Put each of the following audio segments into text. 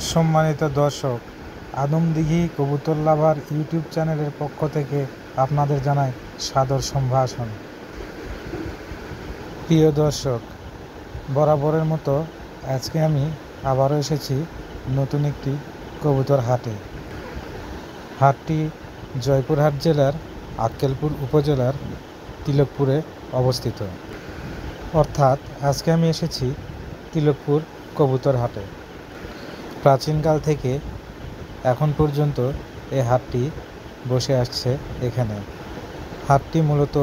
সম্মানিত দর্শক, আদমদিঘি কবুতর লাভার ইউটিউব চ্যানেলের পক্ষ থেকে আপনাদের জানাই সাদর সম্ভাষণ। প্রিয় দর্শক, বরাবরের মতো আজকে আমি আবারও এসেছি নতুন একটি কবুতর হাটে। হাটটি জয়পুরহাট জেলার আক্কেলপুর উপজেলার তিলকপুরে অবস্থিত। অর্থাৎ আজকে আমি এসেছি তিলকপুর কবুতর হাটে। প্রাচীনকাল থেকে এখন পর্যন্ত এই হাটটি বসে আসছে এখানে। হাটটি মূলত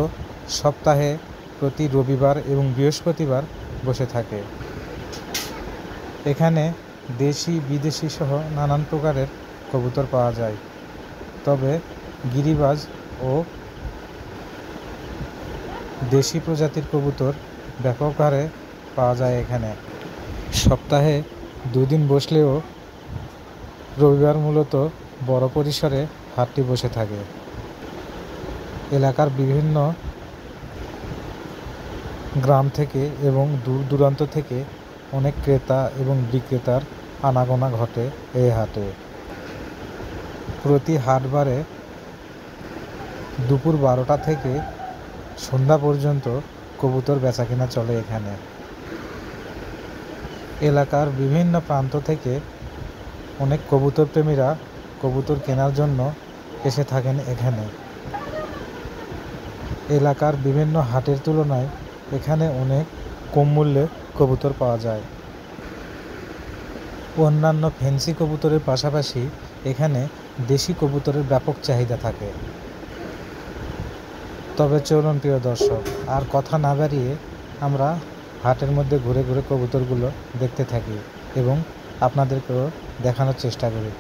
সপ্তাহে প্রতি রবিবার এবং বৃহস্পতিবার বসে থাকে। এখানে দেশি বিদেশি সহ নানান প্রকারের কবুতর পাওয়া যায়, তবে গিরিবাজ ও দেশি প্রজাতির কবুতর ব্যাপক হারে পাওয়া যায় এখানে। সপ্তাহে দুদিন বসলেও রবিবার মূলত বড় পরিসরে হাটটি বসে থাকে। এলাকার বিভিন্ন গ্রাম থেকে এবং দূর দূরান্ত থেকে অনেক ক্রেতা এবং বিক্রেতার আনাগোনা ঘটে এই হাটে। প্রতি হাটবারে দুপুর 12টা থেকে সন্ধ্যা পর্যন্ত কবুতর বেচাকেনা চলে এখানে। এলাকার বিভিন্ন প্রান্ত থেকে অনেক কবুতর প্রেমীরা কবুতর কেনার জন্য এসে থাকেন এখানে। এলাকার বিভিন্ন হাটের তুলনায় এখানে অনেক কম মূল্যে কবুতর পাওয়া যায়। অন্যান্য ফ্যান্সি কবুতরের পাশাপাশি এখানে দেশি কবুতরের ব্যাপক চাহিদা থাকে। তবে চলুন প্রিয় দর্শক, আর কথা না বাড়িয়ে আমরা হাটের মধ্যে ঘুরে ঘুরে কবুতরগুলো দেখতে থাকি এবং আপনাদেরকেও দেখানোর চেষ্টা করি।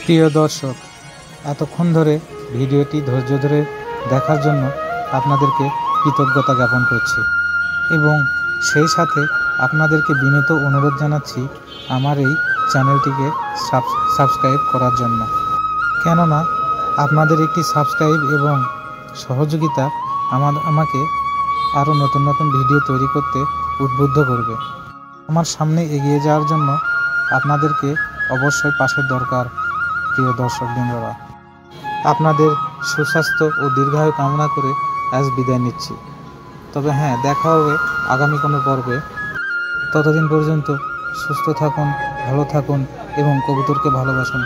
প্রিয় দর্শক, এতক্ষণ ধরে ভিডিওটি ধৈর্য ধরে দেখার জন্য আপনাদেরকে কৃতজ্ঞতা জ্ঞাপন করছি এবং সেই সাথে আপনাদেরকে বিনীত অনুরোধ জানাচ্ছি আমার এই চ্যানেলটিকে সাবস্ক্রাইব করার জন্য, কেননা আপনাদের একটি সাবস্ক্রাইব এবং সহযোগিতা আমাকে আরও নতুন নতুন ভিডিও তৈরি করতে উদ্বুদ্ধ করবে। আমার সামনে এগিয়ে যাওয়ার জন্য আপনাদেরকে অবশ্যই পাশের দরকার। প্রিয় দর্শকবৃন্দরা, আপনাদের সুস্বাস্থ্য ও দীর্ঘায়ু কামনা করে আজ বিদায় নিচ্ছি। তবে হ্যাঁ, দেখা হবে আগামী কোনো পর্বে। ততদিন পর্যন্ত সুস্থ থাকুন, ভালো থাকুন এবং কবুতরকে ভালোবাসুন।